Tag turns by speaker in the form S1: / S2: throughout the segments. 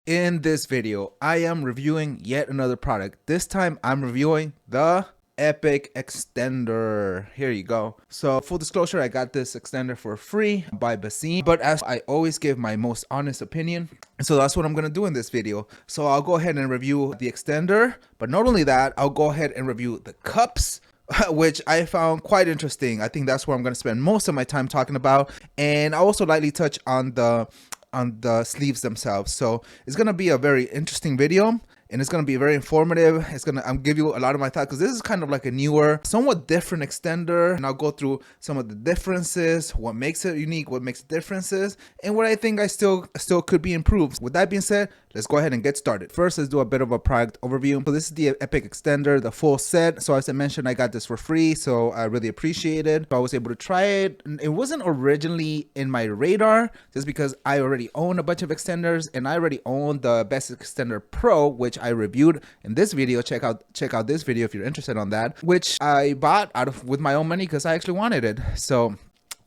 S1: In this video, I am reviewing yet another product. This time, I'm reviewing the Epic Extender. Here you go. So, full disclosure, I got this extender for free by Basim, but as I always give my most honest opinion, so that's what I'm gonna do in this video. So I'll go ahead and review the extender, but not only that, I'll go ahead and review the cups, which I found quite interesting. I think that's where I'm going to spend most of my time talking about, and I'll also lightly touch on the sleeves themselves. So it's going to be a very interesting video, and it's going to be very informative. I'm give you a lot of my thoughts, because this is kind of like a newer, somewhat different extender, and I'll go through some of the differences, what makes it unique, what makes it differences, and what I think I still could be improved. With that being said, let's go ahead and get started. First, let's do a bit of a product overview. So this is the Epic Extender, the full set. So as I mentioned, I got this for free, so I really appreciate it. So I was able to try it. It wasn't originally in my radar, just because I already own a bunch of extenders, and I already own the Best Extender Pro, which I reviewed in this video. Check out this video if you're interested on that, which I bought with my own money because I actually wanted it. So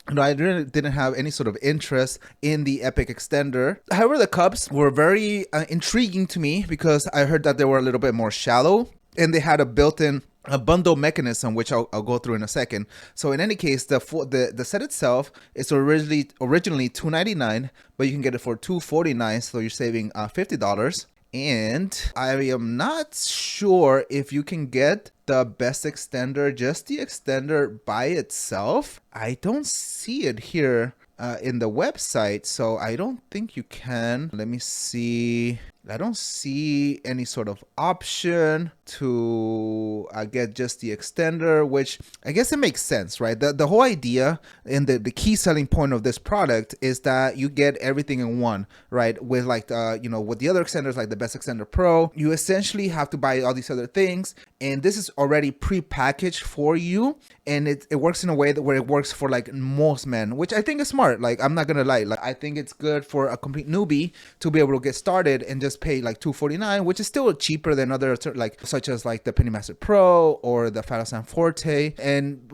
S1: I really didn't have any sort of interest in the Epic Extender. However, the cups were very intriguing to me, because I heard that they were a little bit more shallow, and they had a built-in bundle mechanism, which I'll go through in a second. So in any case, the set itself is originally $299, but you can get it for $249, so you're saving $50. And I am not sure if you can get the Best Extender, just the extender by itself. I don't see it here in the website, so I don't think you can. Let me see. I don't see any sort of option to get just the extender, which I guess it makes sense, right? The whole idea and the key selling point of this product is that you get everything in one, right? With like, with the other extenders, like the Best Extender Pro, you essentially have to buy all these other things, and this is already pre-packaged for you, and it works in a way where it works for like most men, which I think is smart. Like, I'm not gonna lie, like, I think it's good for a complete newbie to be able to get started and just pay like $249, which is still cheaper than other, like, such as like the Pennymaster Pro or the Phantom Forte. And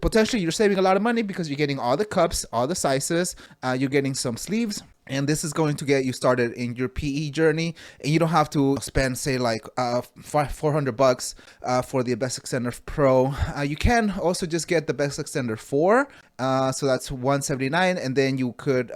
S1: potentially you're saving a lot of money, because you're getting all the cups, all the sizes, you're getting some sleeves, and this is going to get you started in your PE journey, and you don't have to spend, say, like $400 for the Best Extender Pro. You can also just get the Best Extender 4, so that's $179, and then you could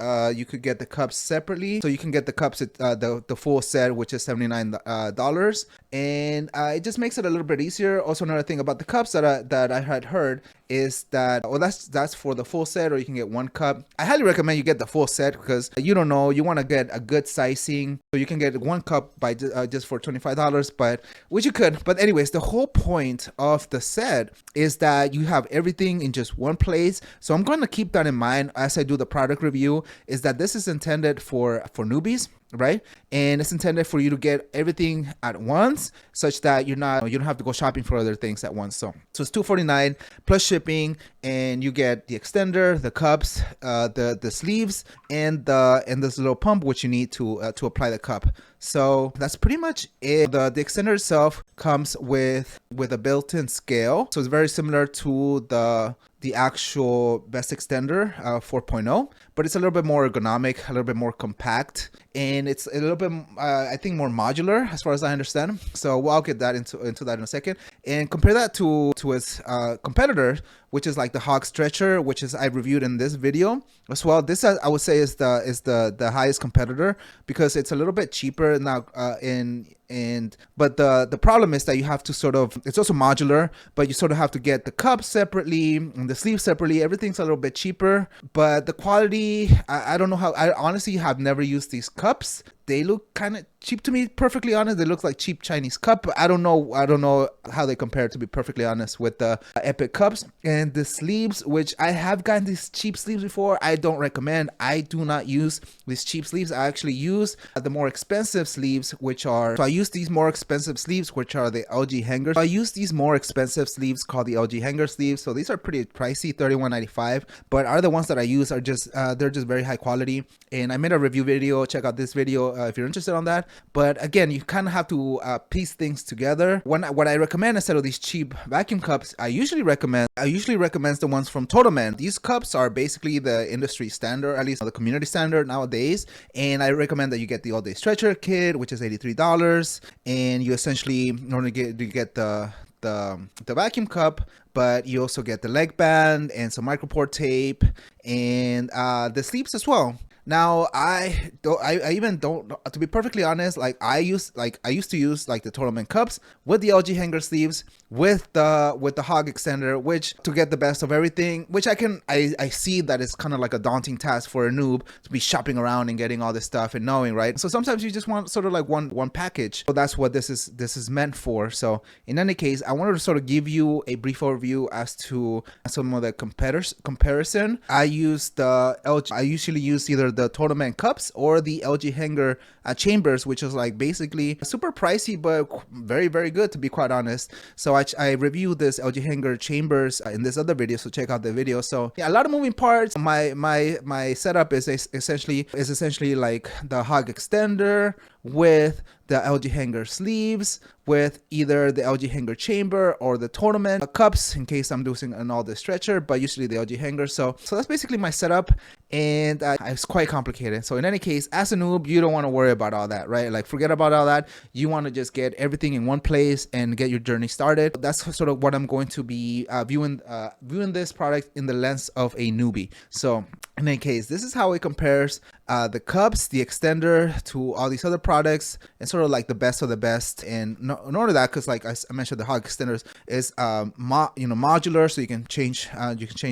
S1: get the cups separately. So you can get the cups at the full set, which is $79, and it just makes it a little bit easier. Also, another thing about the cups that I had heard is that, well, that's for the full set, or you can get one cup. I highly recommend you get the full set, because you don't know, you want to get a good sizing, so you can get one cup by just for $25, but which you could. But anyways, the whole point of the set is that you have everything in just one place. So I'm going to keep that in mind as I do the product review, is that this is intended for newbies, right? And it's intended for you to get everything at once, such that you don't have to go shopping for other things at once. So it's $249 plus shipping, and you get the extender, the cups, the sleeves, and this little pump which you need to apply the cup. So that's pretty much it. The extender itself comes with a built-in scale, so it's very similar to the actual Best Extender 4.0, but it's a little bit more ergonomic, a little bit more compact, and it's a little bit I think more modular, as far as I understand. So I'll get that into that in a second, and compare that to its competitor, which is like the Hog Stretcher, which is I reviewed in this video as well. This I would say is the highest competitor, because it's a little bit cheaper now but the problem is that you have to it's also modular, but you sort of have to get the cups separately and the sleeves separately. Everything's a little bit cheaper, but the quality, I don't know how. I honestly have never used these cups. They look kind of cheap to me, perfectly honest. They look like cheap Chinese cup. I don't know how they compare, to be perfectly honest, with the Epic cups. And the sleeves, which I have gotten these cheap sleeves before, I don't recommend. I do not use these cheap sleeves. I actually use the more expensive sleeves, which are, so I use these more expensive sleeves, which are the LG hangers. I use these more expensive sleeves called the LG hanger sleeves. So these are pretty pricey, $31.95, but are the ones that I use are just they're just very high quality. And I made a review video. Check out this video if you're interested on that. But again, you kind of have to piece things together. What I recommend instead of these cheap vacuum cups, I usually recommend the ones from TotalMan. These cups are basically the industry standard, at least the community standard nowadays. And I recommend that you get the all-day stretcher kit, which is $83, and you essentially not only get the vacuum cup, but you also get the leg band and some micropore tape and the sleeves as well. Now I even don't, to be perfectly honest, like I used to use like the TotalMan cups with the LG hanger sleeves with the Hog Extender, which to get the best of everything, which I see that it's kind of like a daunting task for a noob to be shopping around and getting all this stuff and knowing, right? So sometimes you just want sort of like one package. So that's what this is meant for. So in any case, I wanted to sort of give you a brief overview as to some of the comparison. I usually use either the TotalMan cups or the LG hanger chambers, which is like basically super pricey but very, very good, to be quite honest. So I reviewed this LG hanger chambers in this other video, so check out the video. So yeah, a lot of moving parts. My setup is essentially like the Hog Extender with the LG hanger sleeves, with either the LG hanger chamber or the TotalMan cups in case I'm doing an all-day stretcher, but usually the LG hanger. So that's basically my setup, and it's quite complicated. So in any case, as a noob, you don't want to worry about all that, right? Like forget about all that. You want to just get everything in one place and get your journey started. That's sort of what I'm going to be viewing this product in the lens of a newbie. So in any case, this is how it compares the cups, the extender, to all these other products, and sort of like the best of the best. And in order to that, because like I mentioned, the Hog Extenders is modular, so you can change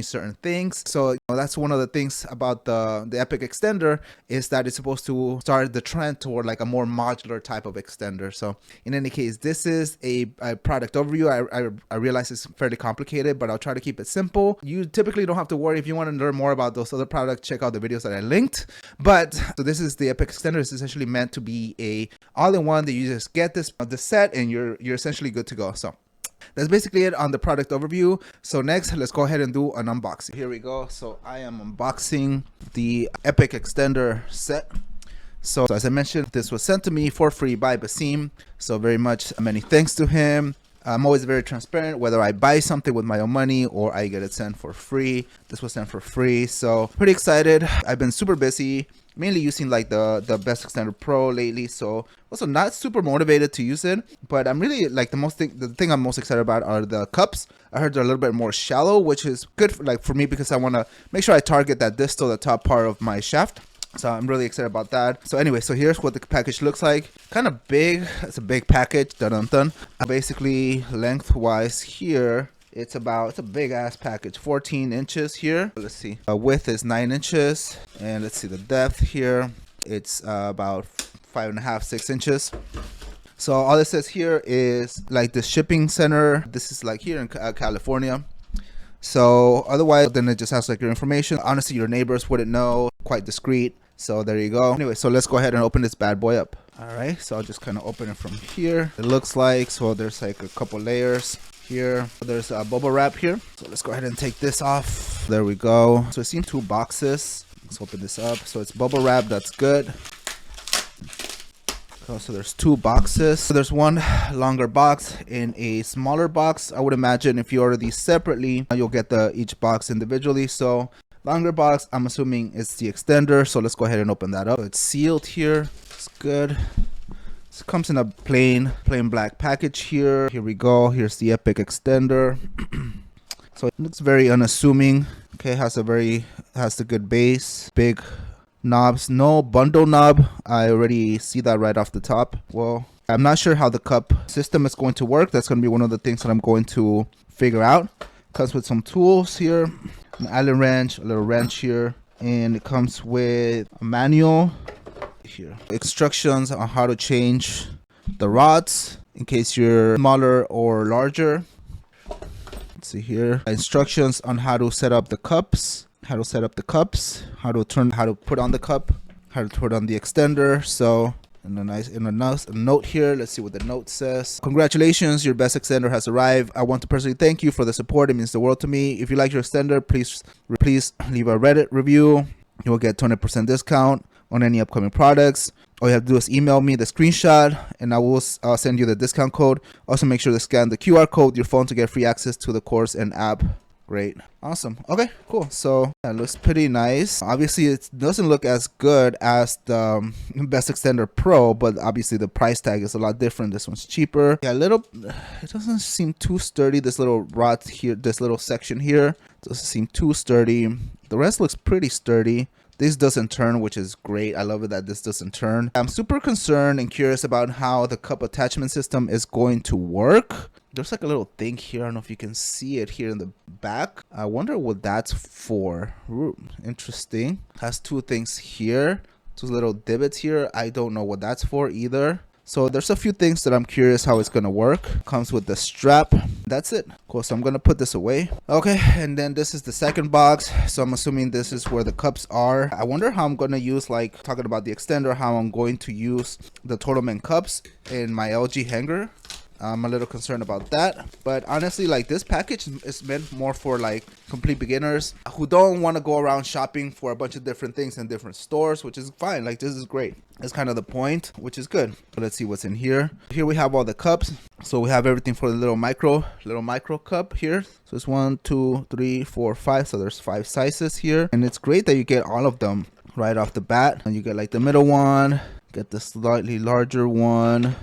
S1: certain things. So that's one of the things about the Epic Extender, is that it's supposed to start the trend toward like a more modular type of extender. So in any case, this is a product overview. I realize it's fairly complicated, but I'll try to keep it simple. You typically don't have to worry. If you want to learn more about those other products, check out the videos that I linked. But so this is the Epic Extender. It's essentially meant to be a all-in-one that you just get the set and you're essentially good to go. So that's basically it on the product overview. So next, let's go ahead and do an unboxing. Here we go. So I am unboxing the Epic Extender set. So as I mentioned, this was sent to me for free by Basim. So very much many thanks to him. I'm always very transparent, whether I buy something with my own money or I get it sent for free. This was sent for free, so pretty excited. I've been super busy, mainly using like the Best Extender Pro lately, so also not super motivated to use it. But I'm really like the thing I'm most excited about are the cups. I heard they're a little bit more shallow, which is good for me because I want to make sure I target that distal, the top part of my shaft. So I'm really excited about that. So anyway, so here's what the package looks like. Kind of big. It's a big package. Dun. Basically, lengthwise here, it's a big ass package. 14 inches here. Let's see. Width is 9 inches, and let's see the depth here. It's about 5.5, 6 inches. So all it says here is like the shipping center. This is like here in California. So otherwise, then it just has like your information. Honestly, your neighbors wouldn't know. Quite discreet. So there you go. Anyway, so let's go ahead and open this bad boy up. All right, so I'll just kind of open it from here. It looks like, so there's like a couple layers here. There's a bubble wrap here. So let's go ahead and take this off. There we go. So it seems 2 boxes. Let's open this up. So it's bubble wrap. That's good. So there's 2 boxes. So there's one longer box and a smaller box. I would imagine if you order these separately, you'll get each box individually. So longer box, I'm assuming it's the extender. So let's go ahead and open that up. It's sealed here. It's good. It comes in a plain black package here. Here we go. Here's the Epic Extender. So it looks very unassuming. Okay, has the good base, big knobs, no bundle knob. I already see that right off the top. Well, I'm not sure how the cup system is going to work. That's going to be one of the things that I'm going to figure out. Comes with some tools here, an Allen wrench, a little wrench here, and it comes with a manual here, instructions on how to change the rods in case you're smaller or larger. Let's see here, instructions on how to set up the cups, how to put on the cup, how to put on the extender. So in a nice note here. Let's see what the note says. Congratulations, your best extender has arrived. I want to personally thank you for the support. It means the world to me. If you like your extender, please leave a Reddit review. You will get 20% discount on any upcoming products. All you have to do is email me the screenshot and I will send you the discount code. Also make sure to scan the QR code with your phone to get free access to the course and app. Great. Awesome. Okay, cool. So that looks pretty nice. Obviously it doesn't look as good as the Best Extender Pro, but obviously the price tag is a lot different. This one's cheaper. Yeah, it doesn't seem too sturdy. This little rod here, this little section here doesn't seem too sturdy. The rest looks pretty sturdy. This doesn't turn, which is great. I love it that this doesn't turn. I'm super concerned and curious about how the cup attachment system is going to work. There's like a little thing here. I don't know if you can see it here in the back. I wonder what that's for. Ooh, interesting. Has two things here. Two little divots here. I don't know what that's for either. So there's a few things that I'm curious how it's gonna work. Comes with the strap. That's it. Cool, so I'm gonna put this away. Okay, and then this is the second box. So I'm assuming this is where the cups are. I wonder how I'm gonna use, like talking about the extender, how I'm going to use the TotalMan cups in my LG hanger. I'm a little concerned about that, but honestly, like this package is meant more for like complete beginners who don't want to go around shopping for a bunch of different things in different stores, which is fine. Like this is great. That's kind of the point, which is good. But let's see what's in here. Here we have all the cups. So we have everything for the little micro cup here. So it's 1, 2, 3, 4, 5. So there's 5 sizes here, and it's great that you get all of them right off the bat. And you get like the middle one, get the slightly larger one,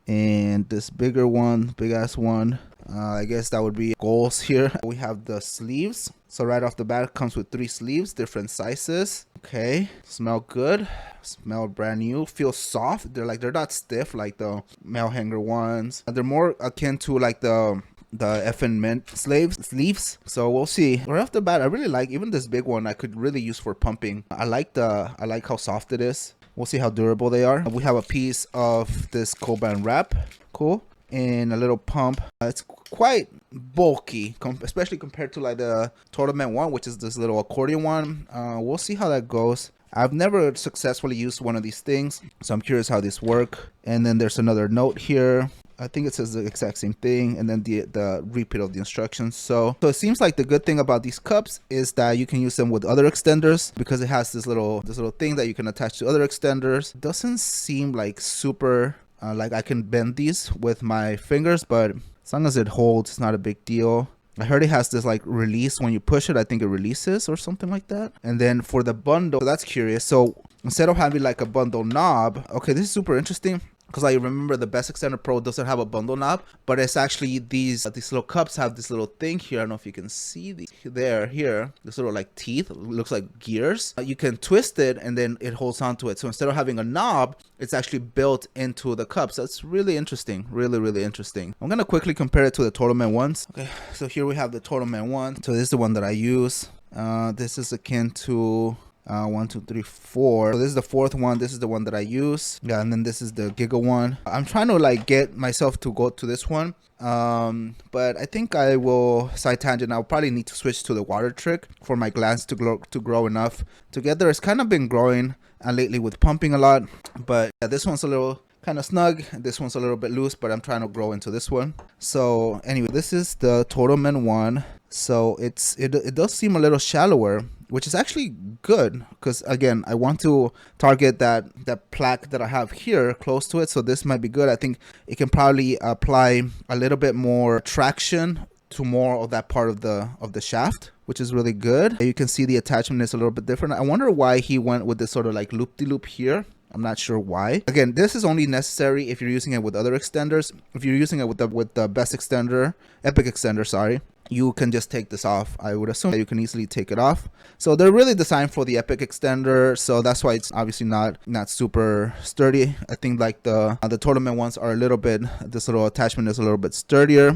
S1: and this bigger one, big ass one. I guess that would be goals here. We have the sleeves. So right off the bat it comes with 3 sleeves, different sizes. Okay, smell good, smell brand new, feel soft. They're not stiff like the mail hanger ones. They're more akin to like the FN Mint sleeves. So we'll see. Right off the bat, I really like even this big one. I could really use for pumping. I like how soft it is. We'll see how durable they are. We have a piece of this Coban wrap. Cool. And a little pump. It's quite bulky, especially compared to like the TotalMan one, which is this little accordion one. We'll see how that goes. I've never successfully used one of these things, so I'm curious how these work. And then there's another note here. I think it says the exact same thing, and then the repeat of the instructions. So it seems like the good thing about these cups is that you can use them with other extenders because it has this little thing that you can attach to other extenders. It doesn't seem like super like I can bend these with my fingers, but as long as it holds, it's not a big deal. I heard it has this like release when you push it. I think it releases or something like that. And then for the bundle, that's curious. So instead of having like a bundle knob, okay, this is super interesting. Because I remember the Best Extender Pro doesn't have a bundle knob, but it's actually these little cups have this little thing here. I don't know if you can see these here. This little like teeth, looks like gears. You can twist it and then it holds onto it. So instead of having a knob, it's actually built into the cups. That's really interesting. Really interesting. I'm gonna quickly compare it to the TotalMan ones. Okay, so here we have the TotalMan one. So this is the one that I use. This is akin to 1, 2, 3, 4. So this is the 4th one. This is the one that I use. Yeah, and then this is the Giga one. I'm trying to like get myself to go to this one. But I think I will side tangent. I'll probably need to switch to the water trick for my glands to grow enough together. It's kind of been growing lately with pumping a lot. But yeah, this one's a little kind of snug. This one's a little bit loose, but I'm trying to grow into this one. So anyway, this is the TotalMan one. So it does seem a little shallower, which is actually good because again, I want to target that plaque that I have here close to it. So this might be good. I think it can probably apply a little bit more traction to more of that part of the shaft, which is really good. You can see the attachment is a little bit different. I wonder why he went with this sort of like loop-de-loop here. I'm not sure why. Again, this is only necessary if you're using it with other extenders. If you're using it with the Best Extender, Epic Extender, sorry, you can just take this off. I would assume that you can easily take it off. So they're really designed for the Epic Extender, so that's why it's obviously not super sturdy. I think like the TotalMan ones are a little bit, this little attachment is a little bit sturdier.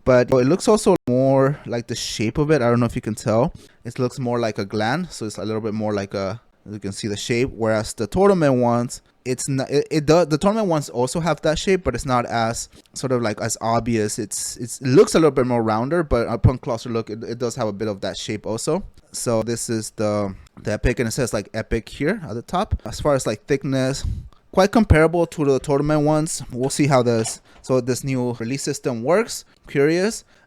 S1: But it looks also more like the shape of it. I don't know if you can tell. It looks more like a gland, so it's a little bit more like a, you can see the shape, whereas the TotalMan ones, it's not, it does, the TotalMan ones also have that shape, but it's not as sort of like as obvious. It looks a little bit more rounder, but upon closer look, it does have a bit of that shape also. So this is the Epic, and it says like Epic here at the top. As far as like thickness, quite comparable to the TotalMan ones. We'll see how this new release system works.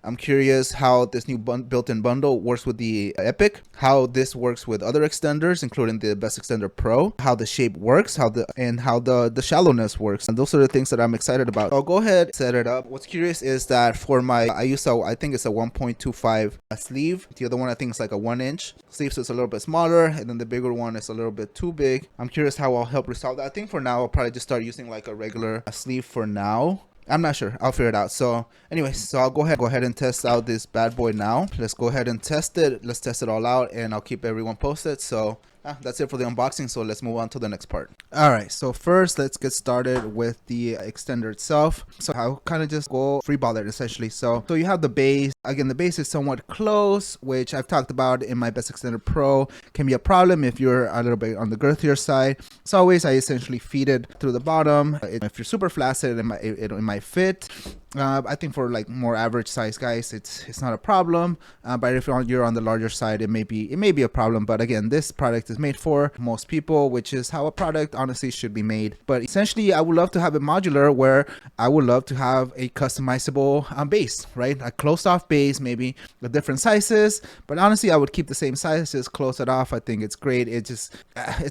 S1: I'm curious how this new built-in bundle works with the Epic, how this works with other extenders, including the Best Extender Pro, how the shape works, how the shallowness works. And those are the things that I'm excited about. So I'll go ahead and set it up. What's curious is that for I think it's a 1.25 sleeve. The other one I think is like a 1-inch sleeve, so it's a little bit smaller, and then the bigger one is a little bit too big. I'm curious how I'll help resolve that. I think for now I'll probably just start using like a regular sleeve for now. I'm not sure. I'll figure it out. So anyways, so I'll go ahead and test out this bad boy now. Let's go ahead and test it. Let's test it all out, and I'll keep everyone posted. So that's it for the unboxing. So let's move on to the next part. All right, so first let's get started with the extender itself. So I'll kind of just go freeball it essentially. So you have the base. Again, the base is somewhat close, which I've talked about in my Best Extender Pro. Can be a problem if you're a little bit on the girthier side. So always I essentially feed it through the bottom. If you're super flaccid, it might fit. I think for like more average size guys, it's not a problem. But if you're on the larger side, it may be a problem. But again, this product is made for most people, which is how a product honestly should be made. But essentially, I would love to have it modular, where I would love to have a customizable base, right? A closed off base, maybe with different sizes. But honestly, I would keep the same sizes, close it off. I think it's great. It's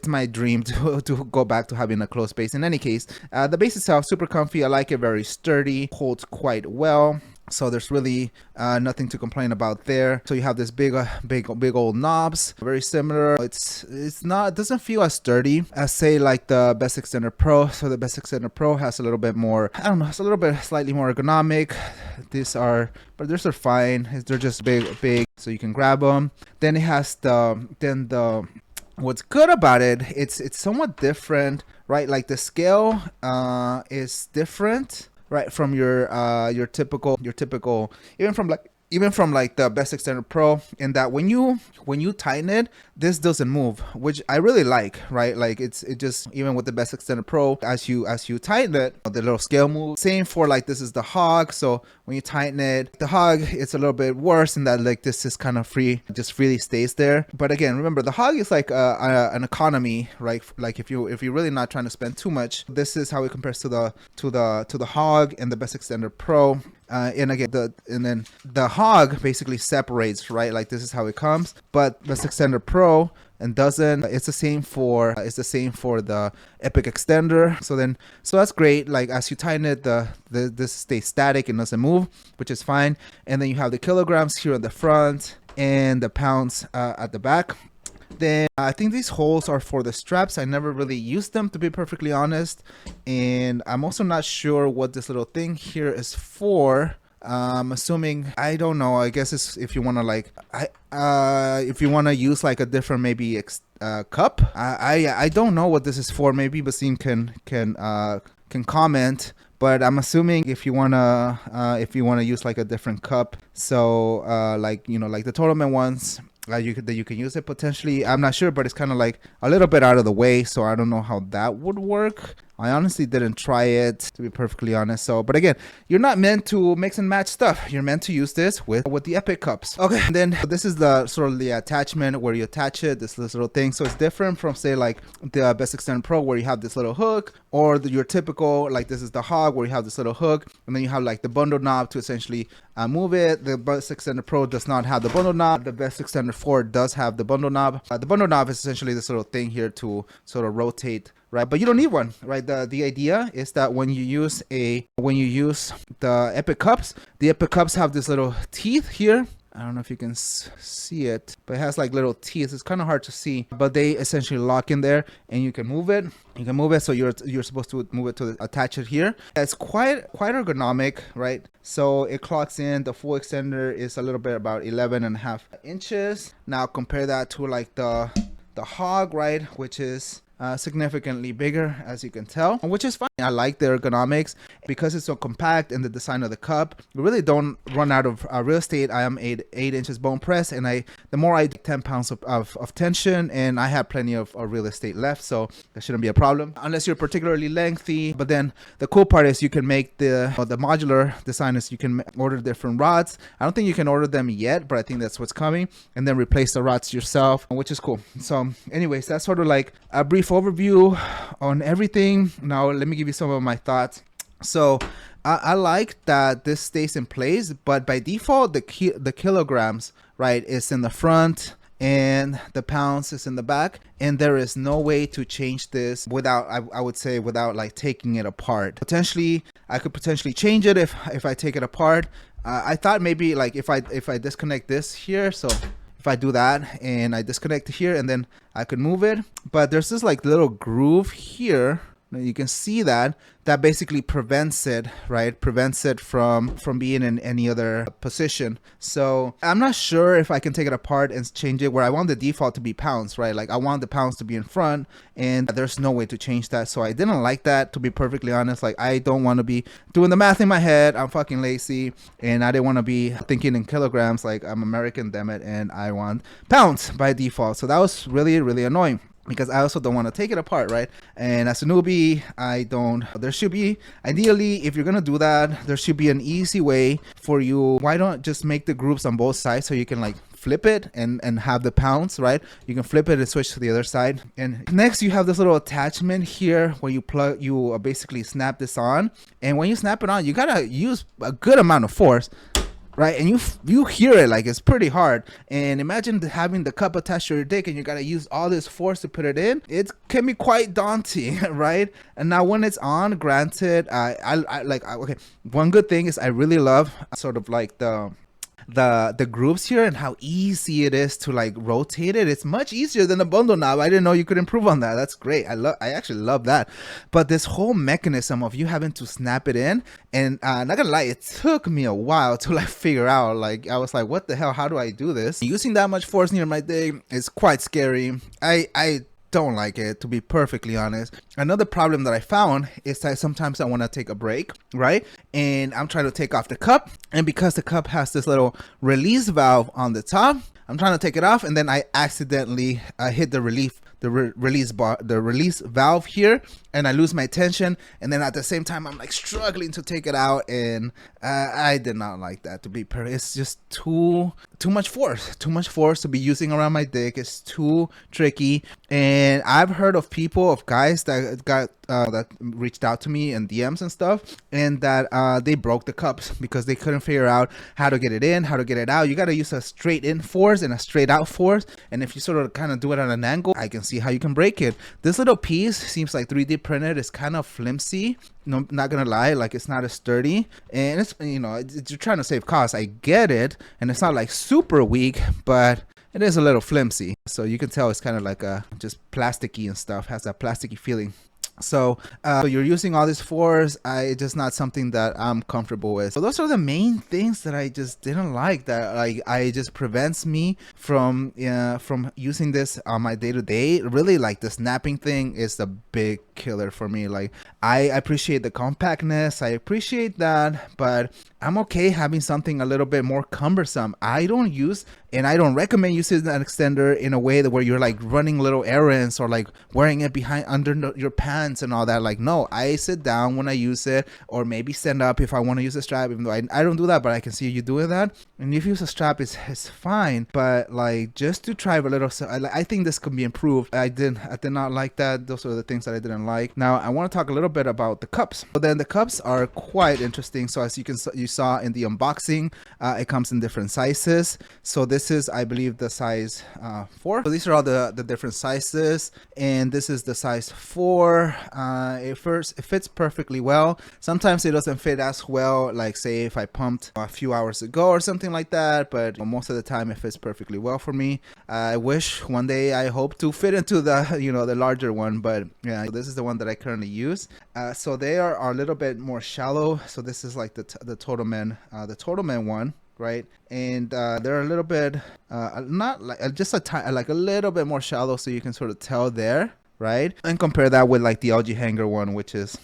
S1: my dream to go back to having a closed base. In any case, the base itself super comfy. I like it, very sturdy, holds quite well. So there's really nothing to complain about there. So you have this big old knobs, very similar. It doesn't feel as sturdy as say like the Best Extender Pro. So the Best Extender Pro has a little bit more, I don't know, it's a little bit slightly more ergonomic. These are fine. They're just big, so you can grab them. Then it has what's good about it, it's somewhat different, right? Like the scale is different, right, from your typical, even from like the Best Extender Pro, in that when you tighten it, this doesn't move, which I really like, right? Like it just, even with the Best Extender Pro, as you tighten it, the little scale moves. Same for like, this is the Hog. So when you tighten it, the Hog, it's a little bit worse in that like this is kind of free, just freely stays there. But again, remember the Hog is like an economy, right? Like if you're really not trying to spend too much, this is how it compares to the Hog and the Best Extender Pro. And again, then the Hog basically separates, right? Like this is how it comes, but Best Extender Pro and doesn't. It's the same for the Epic Extender. So that's great. Like as you tighten it, this stays static and doesn't move, which is fine. And then you have the kilograms here at the front and the pounds at the back. Then I think these holes are for the straps. I never really used them, to be perfectly honest, and I'm also not sure what this little thing here is for. I'm assuming, I don't know, I guess it's if you want to like if you want to use like a different maybe cup. I don't know what this is for. Maybe Basim can comment, but I'm assuming if you wanna use like a different cup, so like, you know, like the TotalMan ones, you can use it potentially. I'm not sure, but it's kind of like a little bit out of the way, so I don't know how that would work. I honestly didn't try it, to be perfectly honest. So, but again, you're not meant to mix and match stuff. You're meant to use this with the Epic cups. Okay, and then this is the sort of the attachment where you attach it, this little thing. So it's different from say like the Best Extender Pro, where you have this little hook, or your typical, like this is the Hog, where you have this little hook, and then you have like the bundle knob to essentially move it. The Best Extender Pro does not have the bundle knob. The Best Extender 4 does have the bundle knob. The bundle knob is essentially this little thing here to sort of rotate, right? But you don't need one, right? The idea is that when you use the Epic cups, the Epic cups have this little teeth here. I don't know if you can see it, but it has like little teeth. It's kind of hard to see, but they essentially lock in there, and you can move it. You can move it, so you're supposed to move it to attach it here. It's quite ergonomic, right? So it clocks in. The full extender is a little bit about 11.5 inches. Now compare that to like the Hog, right, which is significantly bigger, as you can tell, which is fine. I like the ergonomics because it's so compact, and the design of the cup. We really don't run out of real estate. I am 8 inches bone press, and the more I 10 pounds of tension, and I have plenty of real estate left, so that shouldn't be a problem unless you're particularly lengthy. But then the cool part is you can make the modular design is you can order different rods. I don't think you can order them yet, but I think that's what's coming, and then replace the rods yourself, which is cool. So anyways, that's sort of like a brief brief overview on everything. Now let me give you some of my thoughts. So I like that this stays in place, but by default the kilograms, right, is in the front and the pounds is in the back, and there is no way to change this without, I would say, without like taking it apart. Potentially I could potentially change it if I take it apart. I thought maybe like if I disconnect this here, so if I do that and I disconnect here and then I could move it, but there's this like little groove here. You can see that basically prevents it, right? Prevents it from being in any other position. So I'm not sure if I can take it apart and change it where I want the default to be pounds, right? Like I want the pounds to be in front, and there's no way to change that. So I didn't like that, to be perfectly honest. Like I don't want to be doing the math in my head. I'm fucking lazy, and I didn't want to be thinking in kilograms. Like I'm American, damn it, and I want pounds by default. So that was really, really annoying, because I also don't want to take it apart, right? And as a newbie, there should be, ideally, if you're gonna do that, there should be an easy way for you. Why don't just make the groups on both sides so you can like flip it and have the pounds, right? You can flip it and switch to the other side. And next you have this little attachment here where you basically snap this on. And when you snap it on, you gotta use a good amount of force, right? And you hear it, like it's pretty hard. And imagine having the cup attached to your dick and you gotta use all this force to put it in. It can be quite daunting, right? And now when it's on, granted, okay, one good thing is I really love sort of like the grooves here and how easy it is to like rotate it. It's much easier than a bundle knob. I didn't know you could improve on that. That's great. I actually love that. But this whole mechanism of you having to snap it in, and not gonna lie, it took me a while to like figure out. Like I was like, what the hell, how do I do this? Using that much force near my dick is quite scary. I don't like it, to be perfectly honest. Another problem that I found is that sometimes I want to take a break, right? And I'm trying to take off the cup, and because the cup has this little release valve on the top, I'm trying to take it off, and then I accidentally hit the release valve here, and I lose my tension, and then at the same time I'm like struggling to take it out, and I did not like that, to be it's just too much force to be using around my dick. It's too tricky. And I've heard of guys that got that reached out to me in DMs and stuff, and that they broke the cups because they couldn't figure out how to get it in, how to get it out. You got to use a straight in force and a straight out force, and if you sort of kind of do it at an angle, I can see how you can break it. This little piece seems like 3D printed. It's kind of flimsy, no, not gonna lie. Like it's not as sturdy, and it's, you know, you're trying to save costs. I get it, and it's not like super weak, but it is a little flimsy. So you can tell it's kind of like just plasticky and stuff, has that plasticky feeling. So you're using all this force. It's just not something that I'm comfortable with. So those are the main things that I just didn't like, that like I just prevents me from using this on my day-to-day. Really, like the snapping thing is the big killer for me. Like I appreciate the compactness, I appreciate that, but I'm okay having something a little bit more cumbersome. I don't use, and I don't recommend using an extender in a way that where you're like running little errands or like wearing it under your pants and all that. Like, no, I sit down when I use it, or maybe stand up if I want to use a strap, even though I don't do that, but I can see you doing that. And if you use a strap, it's fine, but like just to try a little, I think this could be improved. I did not like that. Those are the things that I didn't like. Now I want to talk a little bit about the cups. But then the cups are quite interesting. So as you saw in the unboxing, it comes in different sizes. So this is, I believe, the size 4. So these are all the different sizes, and this is the size 4. It fits perfectly well. Sometimes it doesn't fit as well, like say if I pumped a few hours ago or something like that, but most of the time it fits perfectly well for me. I wish one day I hope to fit into the, you know, the larger one, but yeah, this is the one that I currently use. So they are a little bit more shallow. So this is like the TotalMan one, right? And they're a little bit not like just like a little bit more shallow, so you can sort of tell there, right? And compare that with like the LG Hanger one, which is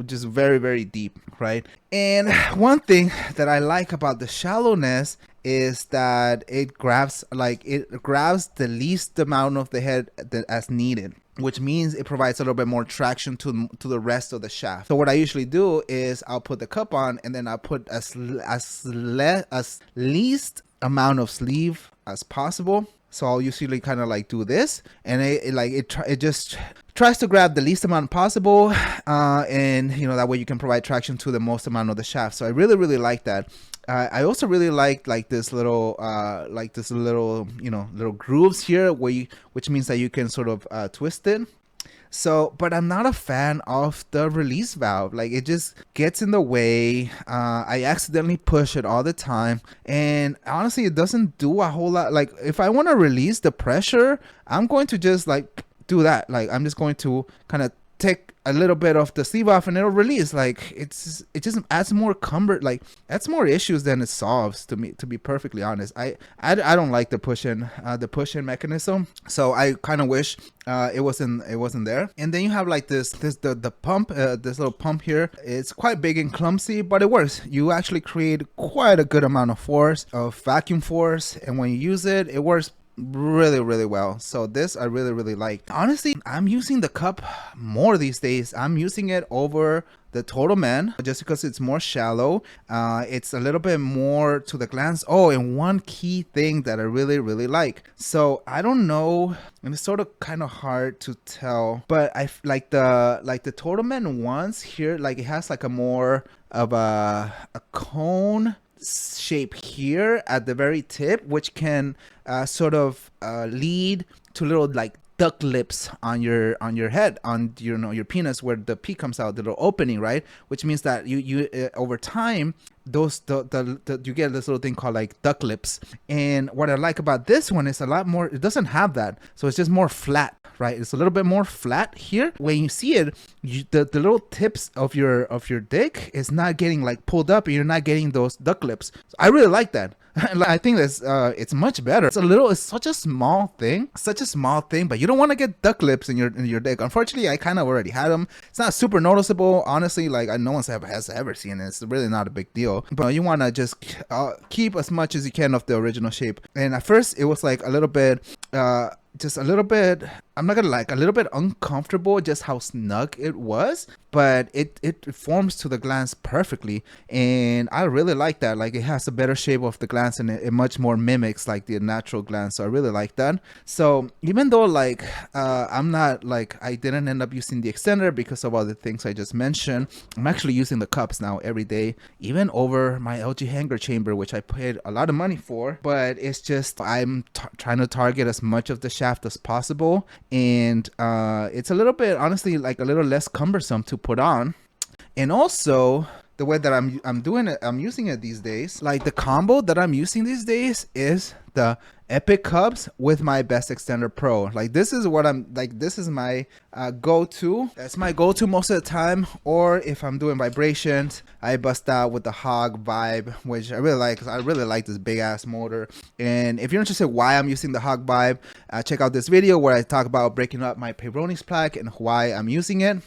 S1: just very, very deep, right? And one thing that I like about the shallowness is that it grabs the least amount of the head as needed, which means it provides a little bit more traction to the rest of the shaft. So what I usually do is I'll put the cup on, and then I'll put as least amount of sleeve as possible. So I'll usually kind of like do this, and it just tries to grab the least amount possible, and you know, that way you can provide traction to the most amount of the shaft. So I really like that. I also really like this little you know, little grooves here where which means that you can sort of twist it. So, but I'm not a fan of the release valve. Like, it just gets in the way. I accidentally push it all the time. And honestly, it doesn't do a whole lot. Like, if I want to release the pressure, I'm going to just like do that. Like, I'm just going to kind of take a little bit of the sleeve off and it'll release. Like, it just adds more adds more issues than it solves, to me, to be perfectly honest. I don't like the push-in mechanism, so I kind of wish it wasn't there. And then you have like the pump, this little pump here. It's quite big and clumsy, but it works. You actually create quite a good amount of force, of vacuum force, and when you use it, it works really well. So this I really like. Honestly, I'm using the cup more these days. I'm using it over the TotalMan just because it's more shallow. It's a little bit more to the glance. Oh, and one key thing that I really like. So I don't know, and it's sort of kind of hard to tell, but I like the TotalMan ones here. Like, it has like a more of a cone shape here at the very tip, which can sort of lead to little like duck lips on your head, on your penis, where the pee comes out, the little opening, right? Which means that you over time, those you get this little thing called like duck lips. And what I like about this one is a lot more, it doesn't have that, so it's just more flat, right? It's a little bit more flat here. When you see it, the little tips of your dick is not getting like pulled up, and you're not getting those duck lips. So I really like that. I think that's it's much better. It's such a small thing, but you don't want to get duck lips in your dick. Unfortunately, I kind of already had them. It's not super noticeable, honestly. Like, no one has ever seen it. It's really not a big deal. But you want to just keep as much as you can of the original shape. And at first, it was like a little bit. Just a little bit, I'm not gonna lie, a little bit uncomfortable just how snug it was, but it forms to the glance perfectly, and I really like that. Like, it has a better shape of the glance, and it much more mimics like the natural glance, so I really like that. So even though like I'm not like, I didn't end up using the extender because of all the things I just mentioned, I'm actually using the cups now every day, even over my LG hanger chamber, which I paid a lot of money for. But it's just, I'm trying to target as much of the shaft as possible, and it's a little bit, honestly, like a little less cumbersome to put on. And also, the way that I'm doing it, I'm using it these days, like the combo that I'm using these days is the Epic cups with my Best Extender Pro. Like, this is what I'm like, this is my go-to. That's my go-to most of the time. Or if I'm doing vibrations, I bust out with the Hog Vibe, which I really like, because I really like this big ass motor. And if you're interested why I'm using the Hog Vibe, check out this video where I talk about breaking up my Peyronie's plaque and why I'm using it.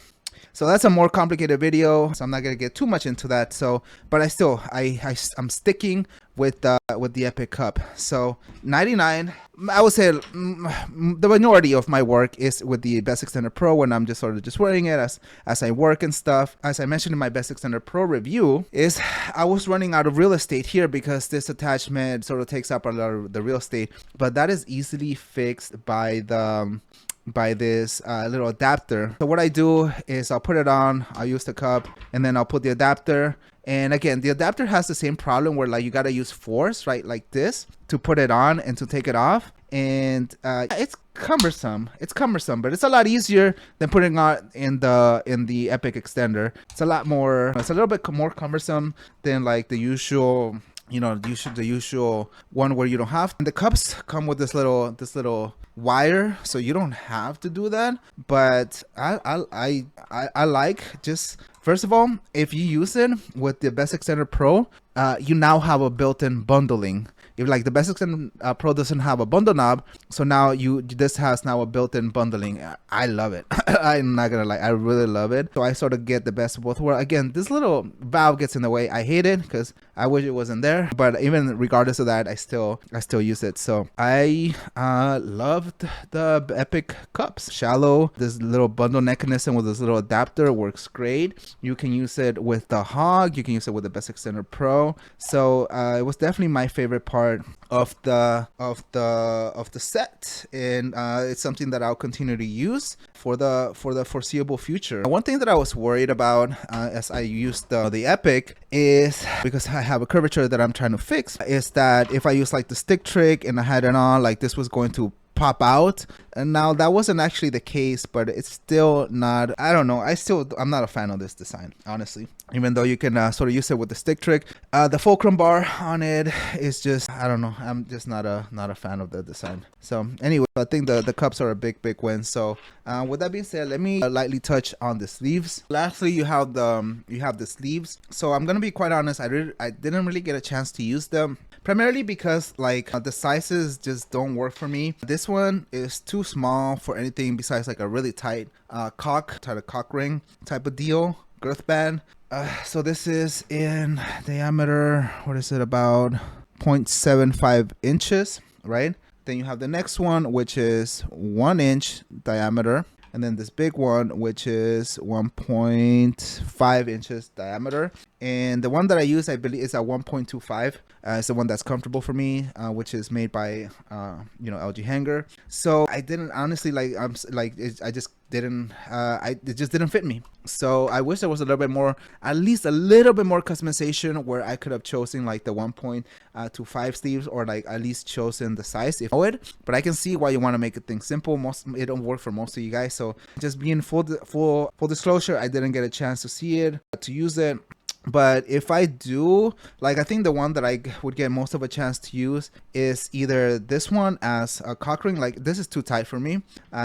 S1: So that's a more complicated video, so I'm not gonna get too much into that. So, but I'm sticking with the Epic cup. So 99, I would say the majority of my work is with the Best Extender Pro, when I'm just sort of just wearing it as I work and stuff. As I mentioned in my Best Extender Pro review, is I was running out of real estate here because this attachment sort of takes up a lot of the real estate, but that is easily fixed by this little adapter. So what I do is I'll put it on, I'll use the cup, and then I'll put the adapter. And again, the adapter has the same problem where like you gotta use force, right, like this, to put it on and to take it off. And it's cumbersome, but it's a lot easier than putting on in the Epic extender. It's a little bit more cumbersome than like the usual, the usual one where you don't have. And the cups come with this little wire, so you don't have to do that. But I like, just first of all, if you use it with the Best Extender Pro, you now have a built-in bundling. If like the Best Extender Pro doesn't have a bundle knob, so now this has now a built-in bundling. I love it. I'm not gonna lie, I really love it. So I sort of get the best of both worlds. Again, this little valve gets in the way. I hate it because I wish it wasn't there. But even regardless of that, I still use it. So I loved the Epic cups. Shallow, this little bundle mechanism with this little adapter works great. You can use it with the Hog. You can use it with the Best Extender Pro. So it was definitely my favorite part part of the set, and it's something that I'll continue to use for the foreseeable future. One thing that I was worried about as I used the Epic is, because I have a curvature that I'm trying to fix, is that if I use like the stick trick and I had it on, like this was going to pop out. And now that wasn't actually the case, but it's still not, I don't know, I'm not a fan of this design, honestly. Even though you can sort of use it with the stick trick, the fulcrum bar on it is just, I don't know, I'm just not a fan of the design. So anyway, I think the cups are a big win. So with that being said, let me lightly touch on the sleeves. Lastly, you have the sleeves. So I'm gonna be quite honest, I didn't really get a chance to use them, primarily because like the sizes just don't work for me. This one is too small for anything besides like a really tight cock ring type of deal, girth band. So this is in diameter, what is it, about 0.75 inches, right? Then you have the next one, which is 1 inch diameter, and then this big one, which is 1.5 inches diameter. And the one that I use, I believe, is at 1.25. It's the one that's comfortable for me, which is made by LG Hanger. So I didn't honestly it just didn't fit me. So I wish there was a little bit more, at least a little bit more customization, where I could have chosen like the 1.25 sleeves, or like at least chosen the size if I would. But I can see why you want to make things simple. It don't work for most of you guys. So just being full disclosure, I didn't get a chance to see it, to use it. But if I do, like, I think the one that I would get most of a chance to use is either this one as a cock ring. Like, this is too tight for me.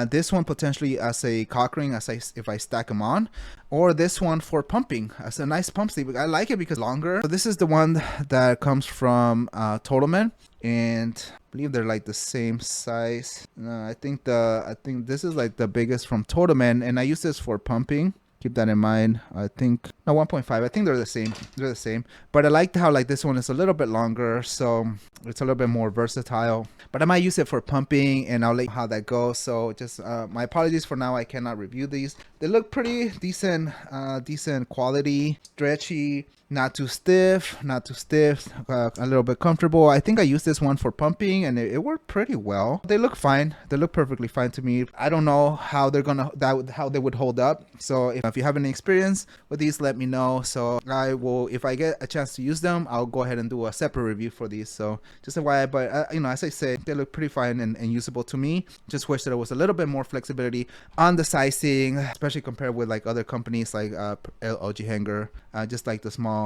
S1: This one potentially as a cock ring if I stack them on, or this one for pumping as a nice pump sleeve. I like it because it's longer. So this is the one that comes from TotalMan, and I believe they're like the same size. I think this is like the biggest from TotalMan, and I use this for pumping. Keep that in mind. I think, no, 1.5. I think they're the same. They're the same. But I liked how like this one is a little bit longer, so it's a little bit more versatile. But I might use it for pumping, and I'll let you know how that goes. So just my apologies for now. I cannot review these. They look pretty decent, decent quality, stretchy. Not too stiff, a little bit comfortable. I think I used this one for pumping, and it worked pretty well. They look fine. They look perfectly fine to me. I don't know how how they would hold up. So if you have any experience with these, let me know. So I will, if I get a chance to use them, I'll go ahead and do a separate review for these. So just FYI, but as I said, they look pretty fine and usable to me. Just wish that there was a little bit more flexibility on the sizing, especially compared with like other companies like LG Hanger, just like the smaller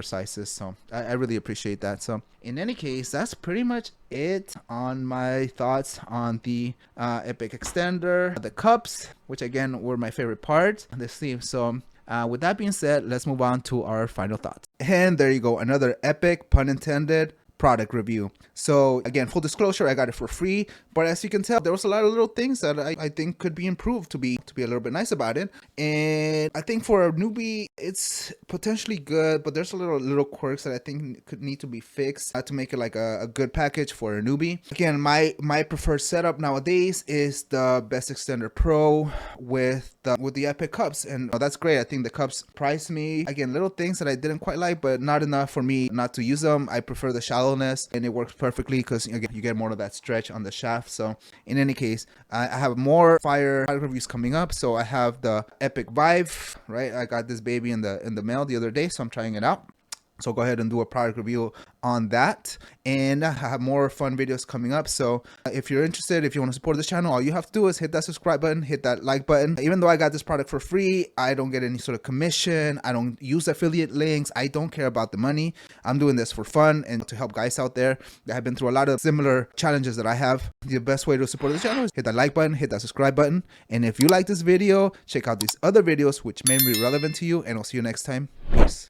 S1: sizes. So I really appreciate that. So in any case, that's pretty much it on my thoughts on the Epic Extender, the cups, which again were my favorite part of the sleeve. So with that being said, let's move on to our final thoughts. And there you go, another epic, pun intended, product review. So again, full disclosure, I got it for free, but as you can tell, there was a lot of little things that I think could be improved to be a little bit nice about it. And I think for a newbie, it's potentially good, but there's a little quirks that I think could need to be fixed to make it like a good package for a newbie. Again, my preferred setup nowadays is the Best Extender Pro with the Epic cups, and that's great. I think the cups priced me. Again, little things that I didn't quite like, but not enough for me not to use them. I prefer the shallowness, and it works perfectly because again, you get more of that stretch on the shaft. So in any case, I have more fire reviews coming up. So I have the Epic Vive, right? I got this baby in the mail the other day, so I'm trying it out. So go ahead and do a product review on that, and I have more fun videos coming up. So if you're interested, if you want to support this channel, all you have to do is hit that subscribe button, hit that like button. Even though I got this product for free, I don't get any sort of commission. I don't use affiliate links. I don't care about the money. I'm doing this for fun and to help guys out there that have been through a lot of similar challenges that I have. The best way to support this channel is hit that like button, hit that subscribe button. And if you like this video, check out these other videos which may be relevant to you, and I'll see you next time. Peace.